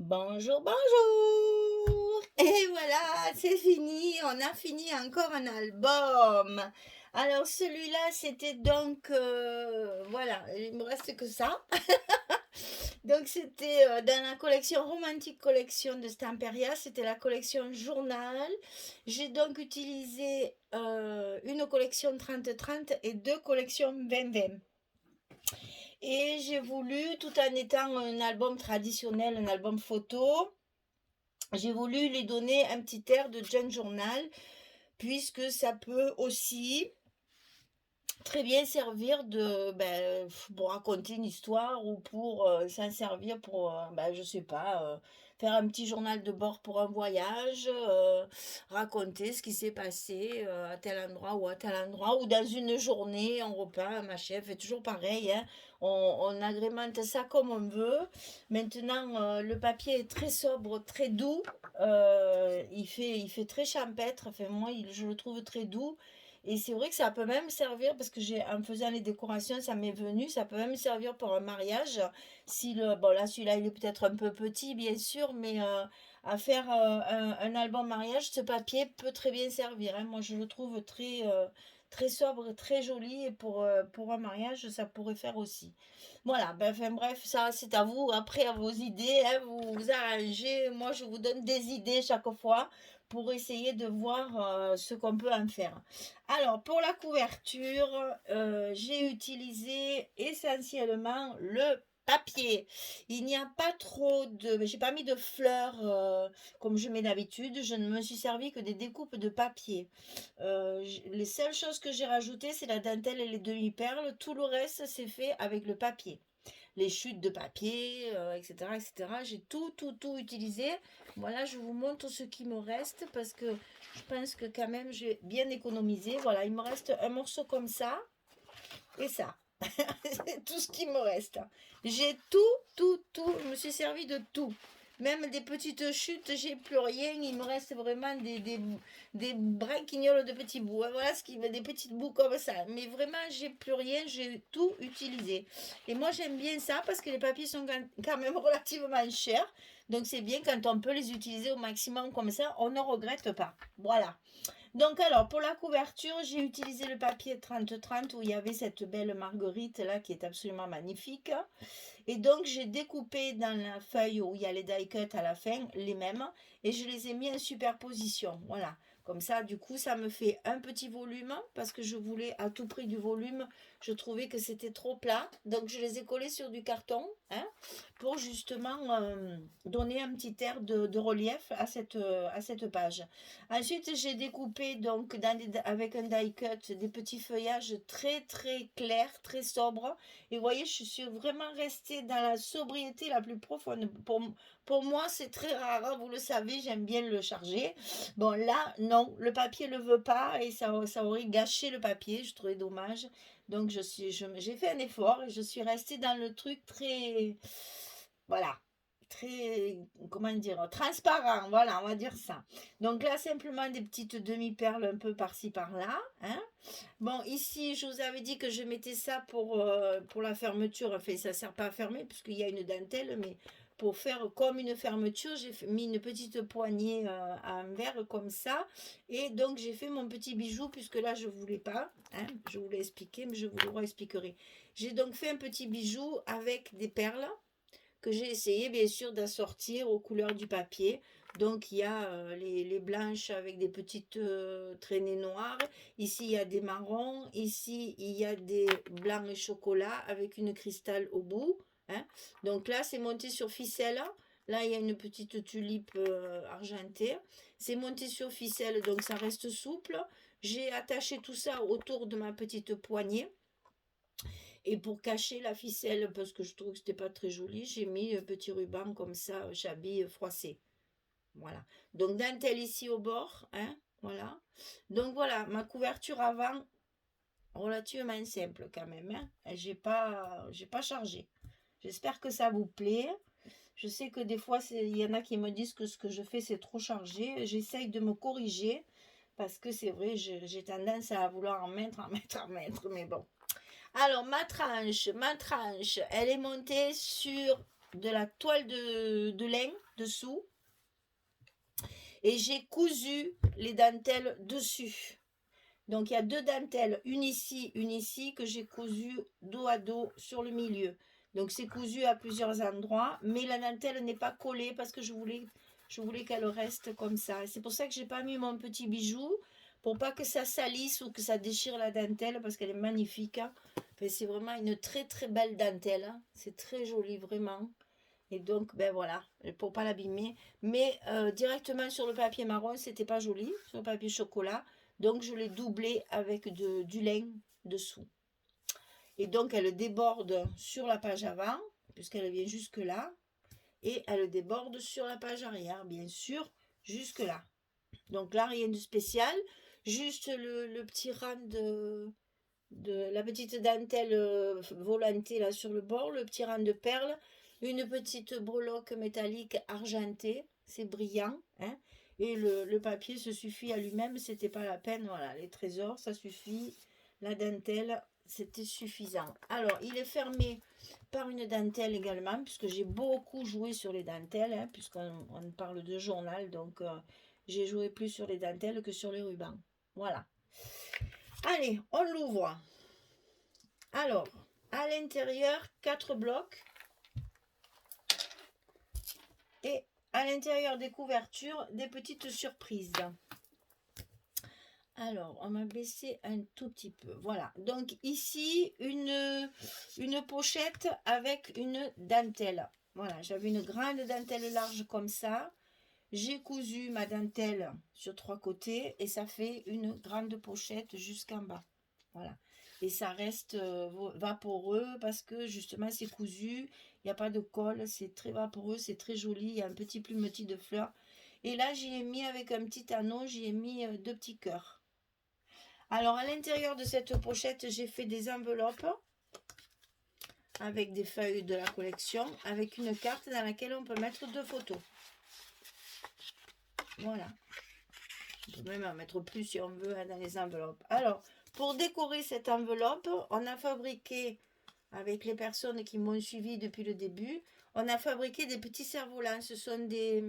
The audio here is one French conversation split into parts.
Bonjour, bonjour! Et voilà, c'est fini, on a fini encore un album. Alors celui-là, c'était donc, voilà, il me reste que ça. Donc c'était dans la collection Romantique Collection de Stamperia, c'était la collection Journal. J'ai donc utilisé une collection 30-30 et deux collections 20-20. Et j'ai voulu, tout en étant un album traditionnel, un album photo, j'ai voulu lui donner un petit air de junk journal, puisque ça peut aussi très bien servir pour raconter une histoire ou pour s'en servir pour, je sais pas, faire un petit journal de bord pour un voyage, raconter ce qui s'est passé à tel endroit ou à tel endroit, ou dans une journée, on repeint, machin, fait toujours pareil, hein. On agrémente ça comme on veut. Maintenant, le papier est très sobre, très doux, il fait très champêtre, enfin moi, je le trouve très doux. Et c'est vrai que ça peut même servir, parce que en faisant les décorations, ça m'est venu, ça peut même servir pour un mariage. Si bon là, celui-là, il est peut-être un peu petit, bien sûr, mais à faire un album mariage, ce papier peut très bien servir, hein. Moi, je le trouve très sobre, très joli, et pour un mariage, ça pourrait faire aussi. Voilà, ben, enfin bref, ça, c'est à vous, après, à vos idées, hein, vous vous arrangez. Moi, je vous donne des idées chaque fois pour essayer de voir ce qu'on peut en faire. Alors, pour la couverture, j'ai utilisé essentiellement le papier. Il n'y a pas trop de... J'ai pas mis de fleurs comme je mets d'habitude. Je ne me suis servi que des découpes de papier. Les seules choses que j'ai rajoutées, c'est la dentelle et les demi-perles. Tout le reste, c'est fait avec le papier. Les chutes de papier, etc., etc. J'ai tout utilisé. Voilà, je vous montre ce qui me reste parce que je pense que quand même j'ai bien économisé. Voilà, il me reste un morceau comme ça et ça. C'est tout ce qui me reste. J'ai tout. Je me suis servi de tout. Même des petites chutes, j'ai plus rien. Il me reste vraiment des brinquignoles de petits bouts. Voilà ce qui des petites bouts comme ça. Mais vraiment, j'ai plus rien. J'ai tout utilisé. Et moi, j'aime bien ça parce que les papiers sont quand même relativement chers. Donc, c'est bien quand on peut les utiliser au maximum comme ça. On ne regrette pas. Voilà. Donc alors, pour la couverture, j'ai utilisé le papier 30-30 où il y avait cette belle marguerite là qui est absolument magnifique. Et donc, j'ai découpé dans la feuille où il y a les die cuts à la fin, les mêmes, et je les ai mis en superposition. Voilà. Comme ça, du coup, ça me fait un petit volume, parce que je voulais à tout prix du volume. Je trouvais que c'était trop plat. Donc, je les ai collés sur du carton, hein, pour justement donner un petit air de relief à cette page. Ensuite, j'ai découpé donc avec un die cut des petits feuillages très clairs, très sobres. Et vous voyez, je suis vraiment restée dans la sobriété la plus profonde. Pour moi, c'est très rare, hein, vous le savez, j'aime bien le charger. Bon, là, non, le papier ne le veut pas et ça aurait gâché le papier, je trouvais dommage. Donc, j'ai fait un effort et je suis restée dans le truc très, voilà, très, comment dire, transparent, voilà, on va dire ça. Donc là, simplement des petites demi-perles un peu par-ci, par-là, hein. Bon, ici, je vous avais dit que je mettais ça pour la fermeture. Enfin, ça ne sert pas à fermer puisqu'il y a une dentelle, mais pour faire comme une fermeture, mis une petite poignée en verre comme ça. Et donc, j'ai fait mon petit bijou puisque là, je ne voulais pas, hein, je vous l'ai expliqué, mais je vous le réexpliquerai. J'ai donc fait un petit bijou avec des perles que j'ai essayé bien sûr d'assortir aux couleurs du papier. Donc il y a les blanches avec des petites traînées noires. Ici il y a des marrons. Ici il y a des blancs et chocolat avec une cristal au bout, hein. Donc là c'est monté sur ficelle. Là il y a une petite tulipe argentée. C'est monté sur ficelle donc ça reste souple. J'ai attaché tout ça autour de ma petite poignée. Et pour cacher la ficelle, parce que je trouve que c'était pas très joli, j'ai mis un petit ruban comme ça, chablis froissé. Voilà. Donc dentelle ici au bord, hein, voilà. Donc voilà, ma couverture avant, relativement simple quand même, hein. J'ai pas chargé. J'espère que ça vous plaît. Je sais que des fois, il y en a qui me disent que ce que je fais, c'est trop chargé. J'essaye de me corriger parce que c'est vrai, j'ai tendance à vouloir en mettre, mais bon. Alors, ma tranche, elle est montée sur de la toile de lin dessous et j'ai cousu les dentelles dessus. Donc il y a deux dentelles, une ici, que j'ai cousu dos à dos sur le milieu. Donc c'est cousu à plusieurs endroits, mais la dentelle n'est pas collée parce que je voulais qu'elle reste comme ça. C'est pour ça que j'ai pas mis mon petit bijou, pour pas que ça salisse ou que ça déchire la dentelle, parce qu'elle est magnifique. Hein. Enfin, c'est vraiment une très très belle dentelle. Hein. C'est très joli vraiment. Et donc, ben voilà, pour pas l'abîmer. Mais directement sur le papier marron, c'était pas joli, sur le papier chocolat. Donc, je l'ai doublé avec du lin dessous. Et donc, elle déborde sur la page avant, puisqu'elle vient jusque là. Et elle déborde sur la page arrière, bien sûr, jusque là. Donc là, rien de spécial. Juste le petit rang de la petite dentelle volantée là sur le bord, le petit rang de perles, une petite breloque métallique argentée, c'est brillant, hein, et le papier se suffit à lui-même, c'était pas la peine, voilà, les trésors, ça suffit, la dentelle, c'était suffisant. Alors, il est fermé par une dentelle également, puisque j'ai beaucoup joué sur les dentelles, hein, puisqu'on parle de journal, donc j'ai joué plus sur les dentelles que sur les rubans. Voilà. Allez, on l'ouvre. Alors, à l'intérieur, 4 blocs. Et à l'intérieur des couvertures, des petites surprises. Alors, on va baisser un tout petit peu. Voilà. Donc ici, une pochette avec une dentelle. Voilà, j'avais une grande dentelle large comme ça. J'ai cousu ma dentelle sur 3 côtés et ça fait une grande pochette jusqu'en bas. Voilà. Et ça reste vaporeux parce que justement c'est cousu, il n'y a pas de colle, c'est très vaporeux, c'est très joli, il y a un petit plumetis de fleurs. Et là j'y ai mis avec un petit anneau, j'y ai mis 2 petits cœurs. Alors à l'intérieur de cette pochette, j'ai fait des enveloppes avec des feuilles de la collection, avec une carte dans laquelle on peut mettre 2 photos. Voilà. On peut même en mettre plus si on veut dans les enveloppes. Alors, pour décorer cette enveloppe, on a fabriqué, avec les personnes qui m'ont suivi depuis le début, on a fabriqué des petits cerfs-volants. Ce sont des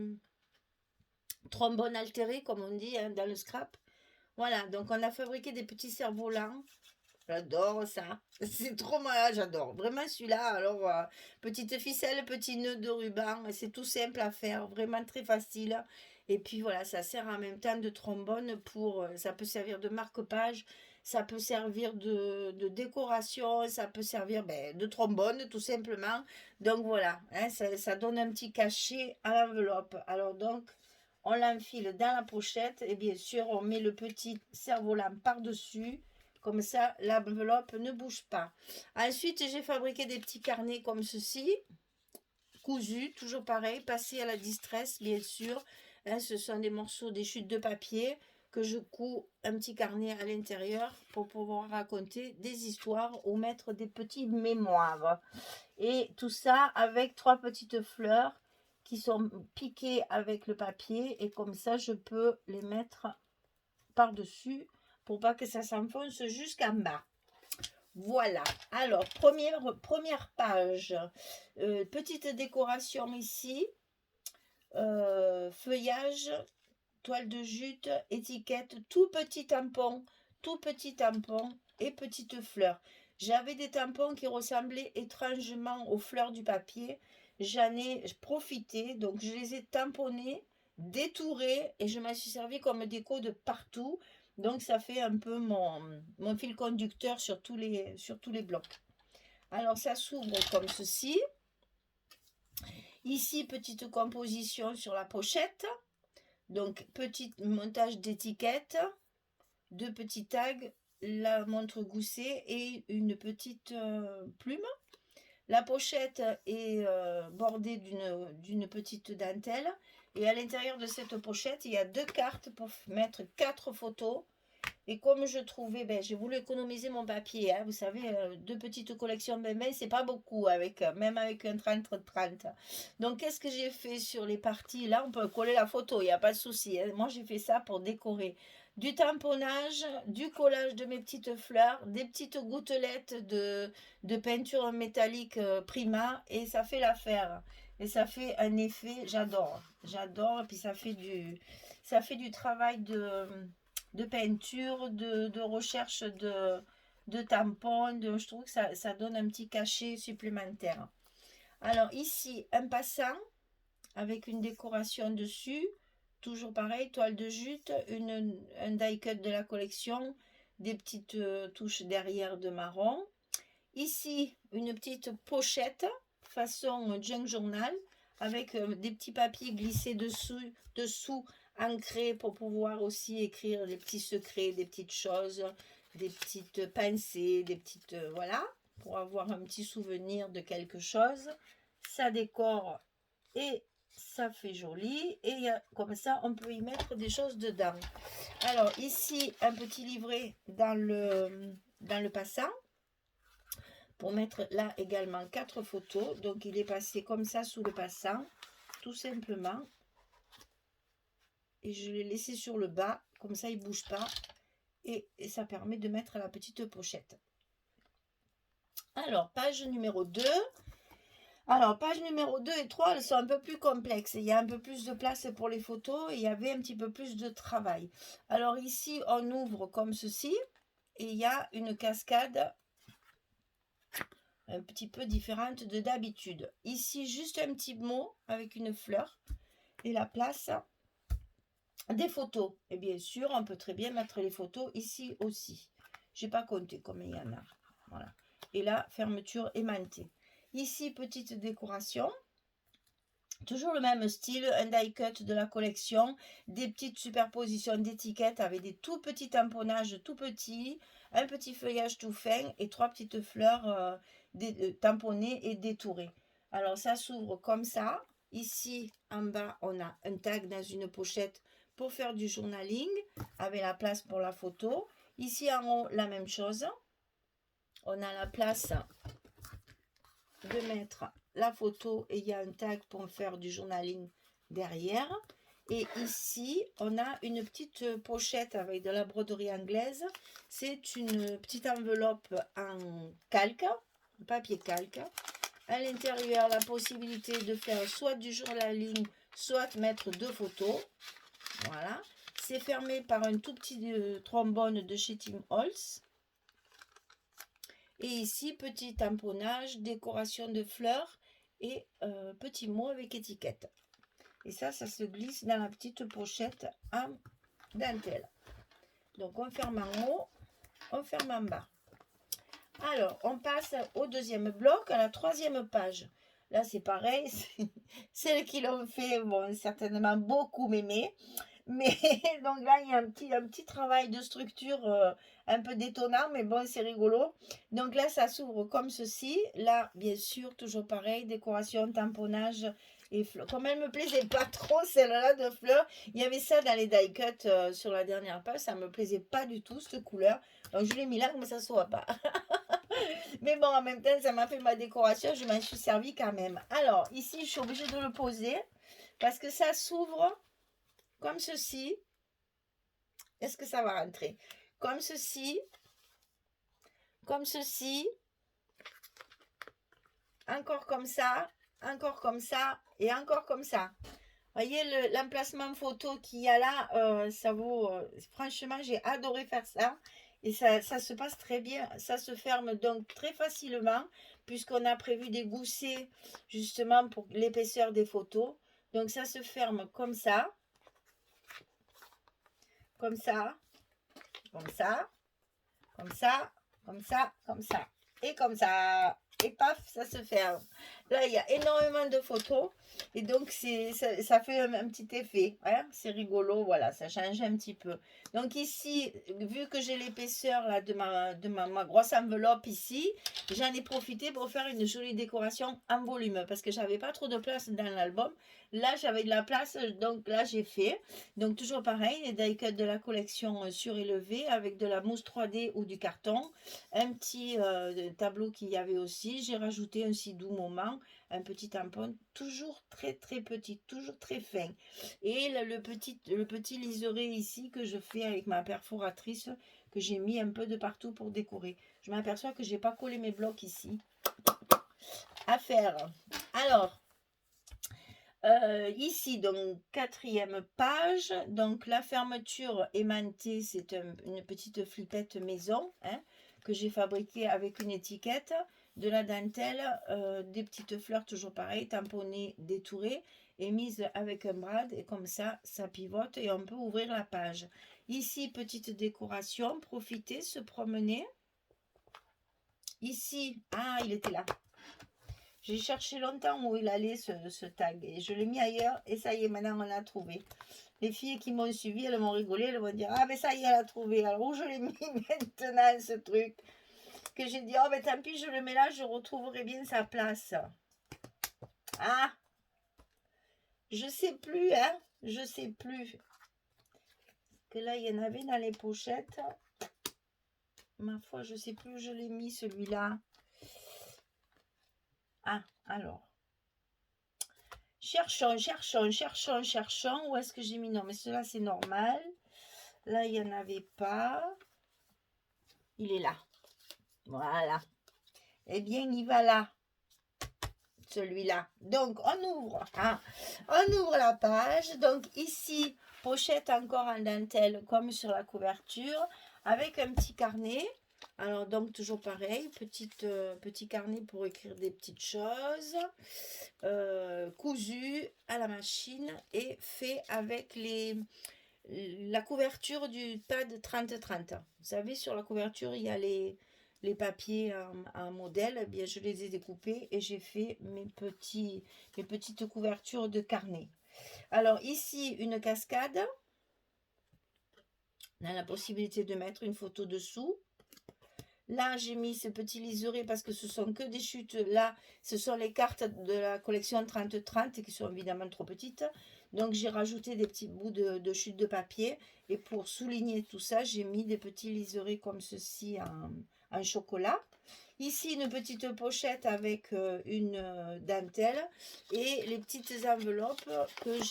trombones altérés, comme on dit hein, dans le scrap. Voilà, donc on a fabriqué des petits cerfs-volants. J'adore ça. C'est trop malin, j'adore. Vraiment celui-là. Alors, petite ficelle, petit nœud de ruban. C'est tout simple à faire. Vraiment très facile. Et puis voilà, ça sert en même temps de trombone pour. Ça peut servir de marque-page. Ça peut servir de décoration. Ça peut servir de trombone, tout simplement. Donc voilà, hein, ça donne un petit cachet à l'enveloppe. Alors donc, on l'enfile dans la pochette. Et bien sûr, on met le petit cerf-volant par-dessus. Comme ça, l'enveloppe ne bouge pas. Ensuite, j'ai fabriqué des petits carnets comme ceci, cousus, toujours pareil, passés à la distress, bien sûr. Hein, ce sont des morceaux, des chutes de papier que je couds un petit carnet à l'intérieur pour pouvoir raconter des histoires ou mettre des petits mémoires. Et tout ça avec 3 petites fleurs qui sont piquées avec le papier. Et comme ça, je peux les mettre par-dessus pour pas que ça s'enfonce jusqu'en bas. Voilà, alors première page, petite décoration ici, feuillage, toile de jute, étiquette, tout petit tampon et petites fleurs. J'avais des tampons qui ressemblaient étrangement aux fleurs du papier, j'en ai profité, donc je les ai tamponnés, détourés et je m'en suis servi comme déco de partout. Donc ça fait un peu mon fil conducteur sur tous les blocs. Alors ça s'ouvre comme ceci. Ici, petite composition sur la pochette. Donc petit montage d'étiquette, 2 petits tags, la montre goussée et une petite plume. La pochette est bordée d'une petite dentelle. Et à l'intérieur de cette pochette, il y a 2 cartes pour mettre 4 photos. Et comme je trouvais, j'ai voulu économiser mon papier. Hein, vous savez, 2 petites collections c'est pas beaucoup, même avec un 30-30. Donc, qu'est-ce que j'ai fait sur les parties? Là, on peut coller la photo, il n'y a pas de souci. Hein. Moi, j'ai fait ça pour décorer. du tamponnage, du collage de mes petites fleurs, des petites gouttelettes de peinture métallique Prima, et ça fait l'affaire. Et ça fait un effet, j'adore. J'adore, et puis ça fait du travail de peinture, de recherche de tampons. Je trouve que ça donne un petit cachet supplémentaire. Alors ici, un passant avec une décoration dessus. Toujours pareil, toile de jute, un die cut de la collection, des petites touches derrière de marron. Ici, une petite pochette façon junk journal avec des petits papiers glissés dessous ancrés pour pouvoir aussi écrire des petits secrets, des petites choses, des petites pensées, des petites voilà, pour avoir un petit souvenir de quelque chose. Ça décore et ça fait joli, et comme ça on peut y mettre des choses dedans. Alors ici un petit livret dans le passant pour mettre là également 4 photos. Donc il est passé comme ça sous le passant tout simplement, et je l'ai laissé sur le bas comme ça il bouge pas, et ça permet de mettre la petite pochette. Alors page numéro 2. Alors, page numéro 2 et 3, elles sont un peu plus complexes. Il y a un peu plus de place pour les photos et il y avait un petit peu plus de travail. Alors ici, on ouvre comme ceci et il y a une cascade un petit peu différente de d'habitude. Ici, juste un petit mot avec une fleur et la place des photos. Et bien sûr, on peut très bien mettre les photos ici aussi. Je n'ai pas compté combien il y en a. Voilà. Et là, fermeture aimantée. Ici, petite décoration. Toujours le même style, un die cut de la collection, des petites superpositions d'étiquettes avec des tout petits tamponnages tout petits, un petit feuillage tout fin et 3 petites fleurs tamponnées et détourées. Alors ça s'ouvre comme ça. Ici en bas, on a un tag dans une pochette pour faire du journaling avec la place pour la photo. Ici en haut, la même chose. On a la place de mettre la photo et il y a un tag pour faire du journaling derrière. Et ici, on a une petite pochette avec de la broderie anglaise. C'est une petite enveloppe en calque, papier calque. À l'intérieur, la possibilité de faire soit du journaling, soit mettre 2 photos. Voilà. C'est fermé par un tout petit trombone de chez Tim Holtz. Et ici, petit tamponnage, décoration de fleurs et petit mot avec étiquette. Et ça se glisse dans la petite pochette en dentelle. Donc, on ferme en haut, on ferme en bas. Alors, on passe au deuxième bloc, à la 3e page. Là, c'est pareil, celles qui l'ont fait vont certainement beaucoup m'aimer. Mais donc là, il y a un petit travail de structure un peu détonnant, mais bon, c'est rigolo. Donc là, ça s'ouvre comme ceci. Là, bien sûr, toujours pareil, décoration, tamponnage et fleurs. Comme elle me plaisait pas trop, celle-là de fleurs, il y avait ça dans les die cut sur la dernière page. Ça me plaisait pas du tout, cette couleur. Donc je l'ai mis là, mais ça ne se voit pas. Mais bon, en même temps, ça m'a fait ma décoration. Je m'en suis servi quand même. Alors, ici, je suis obligée de le poser parce que ça s'ouvre comme ceci. Est-ce que ça va rentrer? Comme ceci. Comme ceci. Encore comme ça. Encore comme ça. Et encore comme ça. Voyez l'emplacement photo qu'il y a là, ça vaut... franchement, j'ai adoré faire ça. Et ça se passe très bien. Ça se ferme donc très facilement puisqu'on a prévu des goussets justement pour l'épaisseur des photos. Donc ça se ferme comme ça. Comme ça. Comme ça. Comme ça. Comme ça. Comme ça. Et comme ça. Et paf, ça se ferme. Là, il y a énormément de photos. Et donc, ça fait un petit effet. Hein, c'est rigolo. Voilà, ça change un petit peu. Donc ici, vu que j'ai l'épaisseur là de ma grosse enveloppe ici, j'en ai profité pour faire une jolie décoration en volume. Parce que j'avais pas trop de place dans l'album. Là, j'avais de la place. Donc là, j'ai fait. Donc toujours pareil, les die cuts de la collection surélevée avec de la mousse 3D ou du carton. Un petit tableau qu'il y avait aussi. J'ai rajouté un si doux moment. vraiment un petit tampon, toujours très très petit, toujours très fin. Et le petit liseré ici que je fais avec ma perforatrice, que j'ai mis un peu de partout pour décorer. Je m'aperçois que j'ai pas collé mes blocs ici. À faire. Alors, ici, donc, 4e page, donc la fermeture aimantée, c'est une petite flippette maison, hein, que j'ai fabriquée avec une étiquette, de la dentelle, des petites fleurs, toujours pareil, tamponnées, détourées, et mises avec un brad, et comme ça pivote, et on peut ouvrir la page. Ici, petite décoration, profiter, se promener. Ici, ah, il était là. J'ai cherché longtemps où il allait ce tag et je l'ai mis ailleurs et ça y est, maintenant on l'a trouvé. Les filles qui m'ont suivi, elles m'ont rigolé, elles vont dire ah mais ça y est, elle a trouvé. Alors où je l'ai mis maintenant ce truc que j'ai dit oh mais tant pis, je le mets là, je retrouverai bien sa place. Ah, je sais plus hein, je sais plus. Que là il y en avait dans les pochettes. Ma foi, je sais plus où je l'ai mis celui-là. Ah, alors. Cherchons. Où est-ce que j'ai mis? Non, mais cela, c'est normal. Là, il n'y en avait pas. Il est là. Voilà. Eh bien, il va là. Celui-là. Donc, on ouvre. Hein. On ouvre la page. Donc, ici, pochette encore en dentelle, comme sur la couverture, avec un petit carnet. Alors, donc, toujours pareil, petit carnet pour écrire des petites choses. Cousu à la machine et fait avec la couverture du pad 30-30. Vous savez, sur la couverture, il y a les papiers en modèle. Eh bien, je les ai découpés et j'ai fait mes petites couvertures de carnet. Alors, ici, une cascade. On a la possibilité de mettre une photo dessous. Là, j'ai mis ce petit liseré parce que ce sont que des chutes. Là, ce sont les cartes de la collection 30-30 qui sont évidemment trop petites. Donc, j'ai rajouté des petits bouts de chute de papier. Et pour souligner tout ça, j'ai mis des petits liserés comme ceci en chocolat. Ici, une petite pochette avec une dentelle et les petites enveloppes que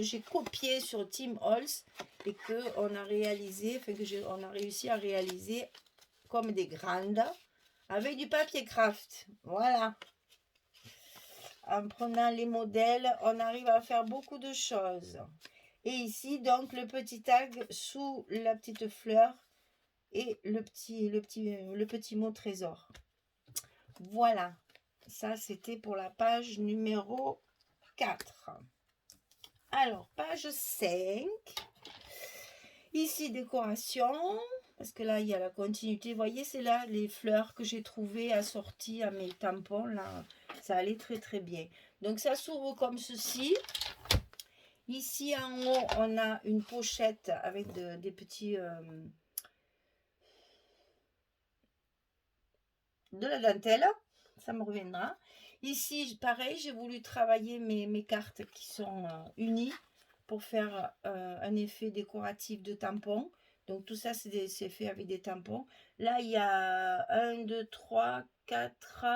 j'ai copiées sur Tim Holtz et qu'on a réalisé, enfin on a réussi à réaliser comme des grandes avec du papier craft. Voilà. En prenant les modèles, on arrive à faire beaucoup de choses. Et ici, donc, le petit tag sous la petite fleur et le petit mot trésor. Voilà. Ça, c'était pour la page numéro 4. Alors, page 5. Ici, décoration. Parce que là, il y a la continuité. Vous voyez, c'est là les fleurs que j'ai trouvées assorties à mes tampons. Là, ça allait très, très bien. Donc, ça s'ouvre comme ceci. Ici, en haut, on a une pochette avec des petits... de la dentelle. Ça me reviendra. Ici, pareil, j'ai voulu travailler mes cartes qui sont unies pour faire un effet décoratif de tampon. Donc, tout ça, c'est fait avec des tampons. Là, il y a 1, 2, 3, 4,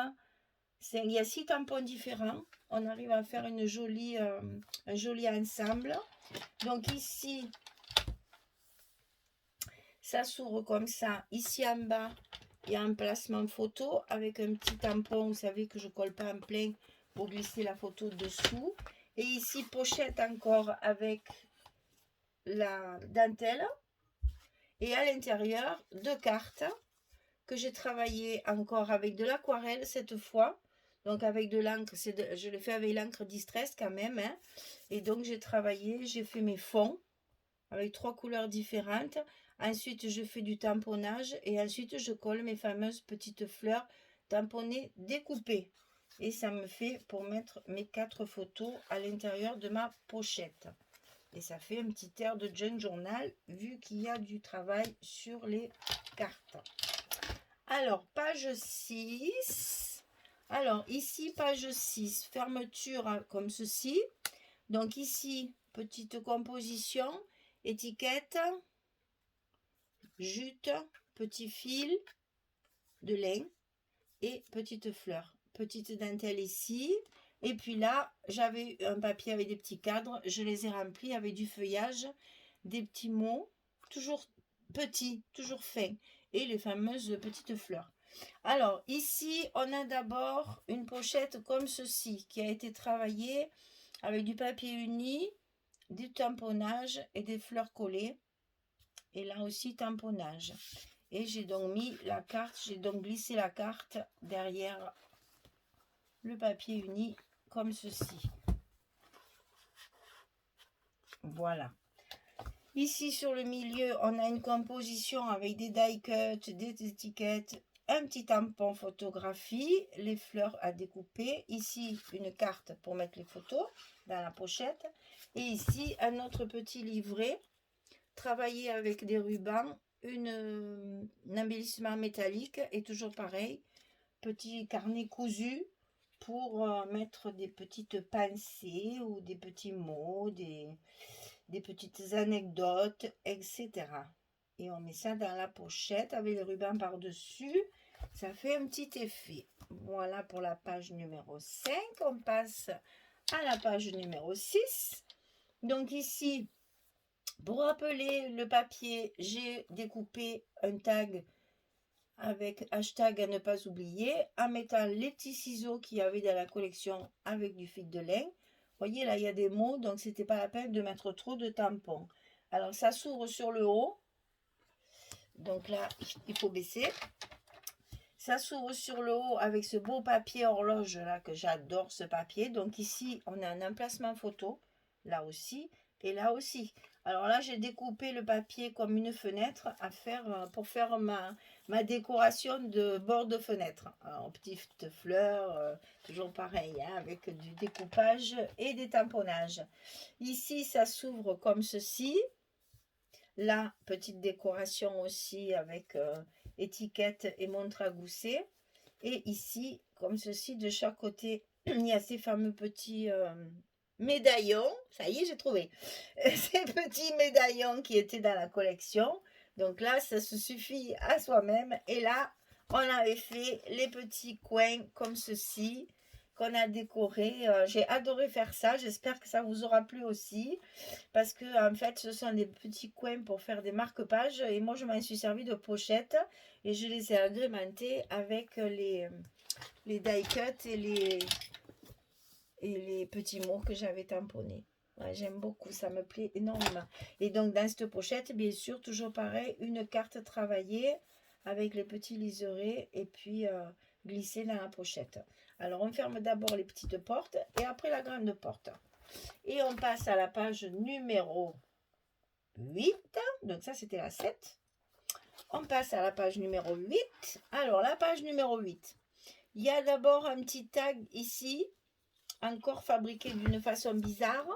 5. Il y a 6 tampons différents. On arrive à faire un joli ensemble. Donc, ici, ça s'ouvre comme ça. Ici, en bas, il y a un placement photo avec un petit tampon. Vous savez que je ne colle pas en plein pour glisser la photo dessous. Et ici, pochette encore avec la dentelle. Et à l'intérieur, 2 cartes que j'ai travaillé encore avec de l'aquarelle cette fois. Donc avec de l'encre, je l'ai fait avec l'encre Distress quand même. Hein. Et donc j'ai travaillé, j'ai fait mes fonds avec 3 couleurs différentes. Ensuite, je fais du tamponnage et ensuite, je colle mes fameuses petites fleurs tamponnées découpées. Et ça me fait pour mettre mes 4 photos à l'intérieur de ma pochette. Et ça fait un petit air de junk journal vu qu'il y a du travail sur les cartes. Alors, page 6. Alors, ici, page 6, fermeture comme ceci. Donc ici, petite composition, étiquette, jute, petit fil de lin et petite fleur. petite dentelle ici. Et puis là, j'avais un papier avec des petits cadres. Je les ai remplis avec du feuillage, des petits mots, toujours petits, toujours fins. Et les fameuses petites fleurs. Alors, ici, on a d'abord une pochette comme ceci, qui a été travaillée avec du papier uni, du tamponnage et des fleurs collées. Et là aussi, tamponnage. Et j'ai donc mis la carte, j'ai donc glissé la carte derrière le papier uni, comme ceci. Voilà. Ici, sur le milieu, on a une composition avec des die-cuts, des étiquettes, un petit tampon photographie, les fleurs à découper. Ici, une carte pour mettre les photos dans la pochette. Et ici, un autre petit livret, travaillé avec des rubans, un embellissement métallique et toujours pareil, petit carnet cousu pour mettre des petites pensées ou des petits mots, des petites anecdotes, etc. Et on met ça dans la pochette avec le ruban par-dessus. Ça fait un petit effet. Voilà pour la page numéro 5. On passe à la page numéro 6. Donc ici, pour rappeler le papier, j'ai découpé un tag avec hashtag à ne pas oublier, en mettant les petits ciseaux qu'il y avait dans la collection avec du fil de lin. Vous voyez, là, il y a des mots, donc c'était pas la peine de mettre trop de tampons. Alors, ça s'ouvre sur le haut. Donc là, il faut baisser. Ça s'ouvre sur le haut avec ce beau papier horloge là, que j'adore ce papier. Donc ici, on a un emplacement photo, là aussi, et là aussi. Alors là, j'ai découpé le papier comme une fenêtre à faire pour faire ma décoration de bord de fenêtre. Alors, petites fleurs, toujours pareil, hein, avec du découpage et des tamponnages. Ici, ça s'ouvre comme ceci. Là, petite décoration aussi avec étiquette et montre à gousset. Et ici, comme ceci, de chaque côté, il y a ces fameux petits médaillons. Ça y est, j'ai trouvé. Ces petits médaillons qui étaient dans la collection. Donc là, ça se suffit à soi-même. Et là, on avait fait les petits coins comme ceci qu'on a décorés. J'ai adoré faire ça. J'espère que ça vous aura plu aussi. Parce que en fait, ce sont des petits coins pour faire des marque-pages. Et moi, je m'en suis servi de pochette. Et je les ai agrémentés avec les die cuts et les petits mots que j'avais tamponnés. Ouais, j'aime beaucoup, ça me plaît énormément. Et donc, dans cette pochette, bien sûr, toujours pareil, une carte travaillée avec les petits liserés et puis glissée dans la pochette. Alors, on ferme d'abord les petites portes et après la grande porte. Et on passe à la page numéro 8. Donc, ça, c'était la 7. On passe à la page numéro 8. Alors, la page numéro 8. Il y a d'abord un petit tag ici, encore fabriqué d'une façon bizarre.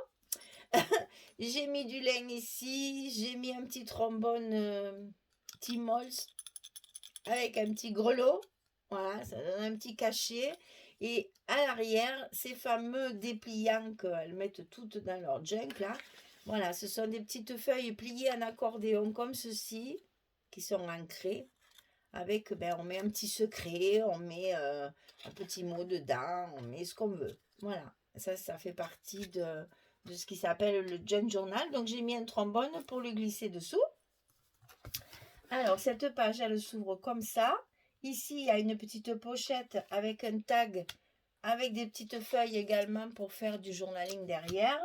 J'ai mis du lin ici, j'ai mis un petit trombone Timols avec un petit grelot. Voilà, ça donne un petit cachet. Et à l'arrière, ces fameux dépliants qu'elles mettent toutes dans leur junk là. Voilà, ce sont des petites feuilles pliées en accordéon comme ceci, qui sont ancrées. Avec, on met un petit secret, on met un petit mot dedans, on met ce qu'on veut. Voilà, ça fait partie de ce qui s'appelle le junk journal. Donc, j'ai mis un trombone pour le glisser dessous. Alors, cette page, elle s'ouvre comme ça. Ici, il y a une petite pochette avec un tag, avec des petites feuilles également pour faire du journaling derrière.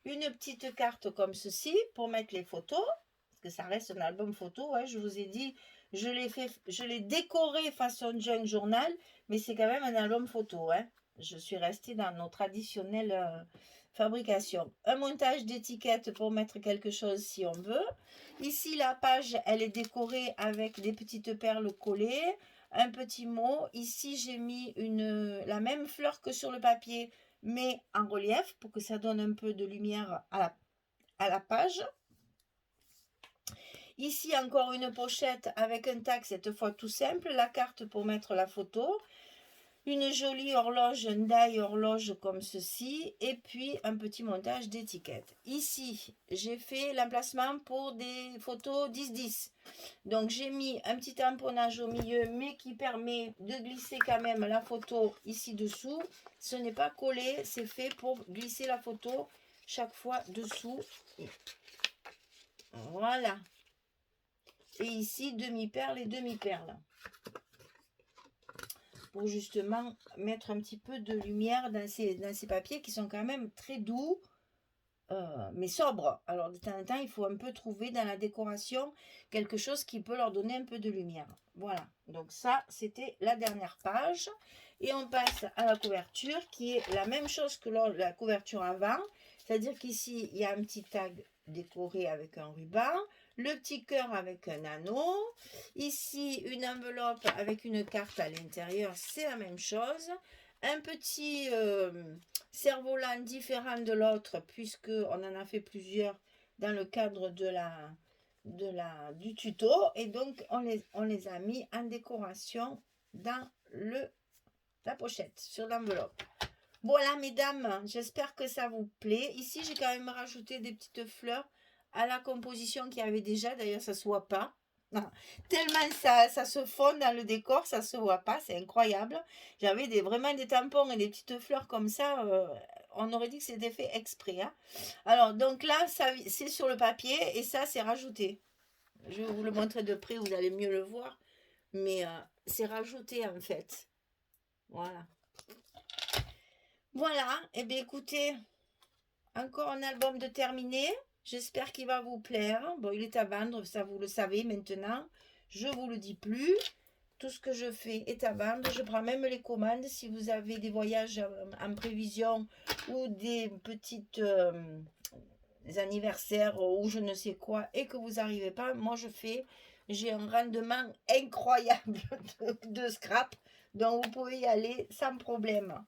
Une petite carte comme ceci pour mettre les photos, parce que ça reste un album photo, hein, je vous ai dit. Je l'ai décoré façon junk journal, mais c'est quand même un album photo. Hein. Je suis restée dans nos traditionnelles fabrications. Un montage d'étiquettes pour mettre quelque chose si on veut. Ici, la page, elle est décorée avec des petites perles collées, un petit mot. Ici, j'ai mis la même fleur que sur le papier, mais en relief pour que ça donne un peu de lumière à la page. Ici, encore une pochette avec un tag, cette fois tout simple. La carte pour mettre la photo. une jolie horloge, un die horloge comme ceci, et puis un petit montage d'étiquette. Ici, j'ai fait l'emplacement pour des photos 10-10. Donc j'ai mis un petit tamponnage au milieu, mais qui permet de glisser quand même la photo ici dessous. Ce n'est pas collé, c'est fait pour glisser la photo chaque fois dessous. Voilà. Et ici, demi-perle et demi-perle. Pour justement mettre un petit peu de lumière dans ces papiers qui sont quand même très doux, mais sobres. Alors de temps en temps, il faut un peu trouver dans la décoration quelque chose qui peut leur donner un peu de lumière. Voilà, donc ça, c'était la dernière page. Et on passe à la couverture, qui est la même chose que la couverture avant. C'est-à-dire qu'ici, il y a un petit tag décoré avec un ruban, le petit cœur avec un anneau, ici une enveloppe avec une carte à l'intérieur, c'est la même chose, un petit cerf-volant différent de l'autre, puisqu'on en a fait plusieurs dans le cadre du tuto, et donc on les a mis en décoration dans la pochette, sur l'enveloppe. Voilà mesdames, j'espère que ça vous plaît. Ici j'ai quand même rajouté des petites fleurs à la composition qu'il y avait déjà, d'ailleurs ça se voit pas. Non. Tellement ça se fond dans le décor, ça se voit pas, c'est incroyable. J'avais vraiment des tampons et des petites fleurs comme ça, on aurait dit que c'était fait exprès. Hein. Alors donc là, c'est sur le papier et ça c'est rajouté. Je vais vous le montrer de près, vous allez mieux le voir. Mais c'est rajouté en fait. Voilà. Voilà, et bien écoutez, encore un album de terminé. J'espère qu'il va vous plaire. Bon, il est à vendre, ça vous le savez maintenant. Je vous le dis plus. Tout ce que je fais est à vendre. Je prends même les commandes. Si vous avez des voyages en prévision ou des petites anniversaires ou je ne sais quoi et que vous n'arrivez pas, moi je fais. J'ai un rendement incroyable de scrap. Donc vous pouvez y aller sans problème.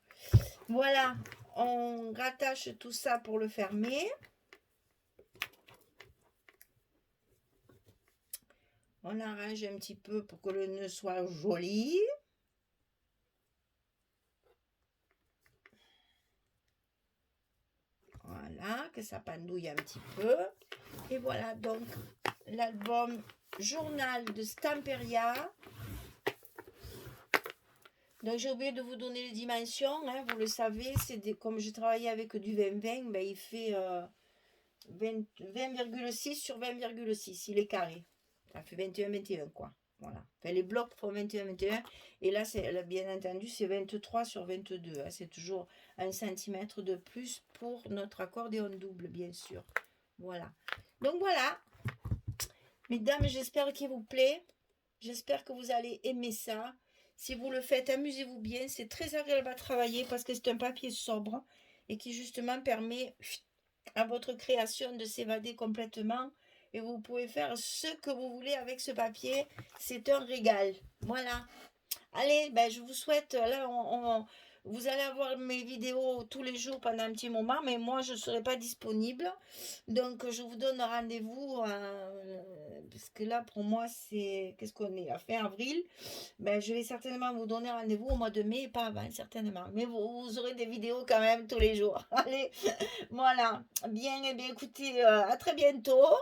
Voilà, on rattache tout ça pour le fermer. On arrange un petit peu pour que le nœud soit joli. Voilà, que ça pendouille un petit peu. Et voilà donc l'album Journal de Stamperia. Donc j'ai oublié de vous donner les dimensions, hein, vous le savez, comme j'ai travaillé avec du 20-20, ben, il fait 20,6 sur 20,6, il est carré. Ça fait 21-21 quoi. Voilà. Enfin, les blocs font 21-21 et là, bien entendu, c'est 23 sur 22. Hein, c'est toujours 1 cm de plus pour notre accordéon double, bien sûr. Voilà. Donc voilà. Mesdames, j'espère qu'il vous plaît. J'espère que vous allez aimer ça. Si vous le faites, amusez-vous bien. C'est très agréable à travailler parce que c'est un papier sobre et qui justement permet à votre création de s'évader complètement. Et vous pouvez faire ce que vous voulez avec ce papier. C'est un régal. Voilà. Allez, ben, je vous souhaite, là, vous allez avoir mes vidéos tous les jours pendant un petit moment, mais moi, je ne serai pas disponible. Donc, je vous donne rendez-vous, parce que là, pour moi, c'est, qu'est-ce qu'on est, à fin avril. Ben, je vais certainement vous donner rendez-vous au mois de mai, et pas avant, certainement. Mais vous aurez des vidéos quand même tous les jours. Allez, voilà. Bien, et bien, écoutez, à très bientôt.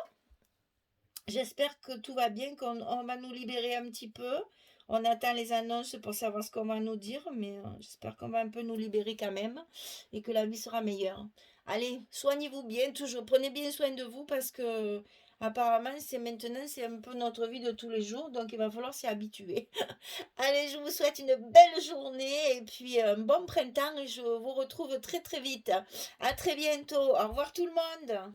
J'espère que tout va bien, qu'on va nous libérer un petit peu. On attend les annonces pour savoir ce qu'on va nous dire, mais j'espère qu'on va un peu nous libérer quand même et que la vie sera meilleure. Allez, soignez-vous bien, toujours. Prenez bien soin de vous parce que apparemment, c'est un peu notre vie de tous les jours, donc il va falloir s'y habituer. Allez, je vous souhaite une belle journée et puis un bon printemps et je vous retrouve très très vite. À très bientôt. Au revoir tout le monde.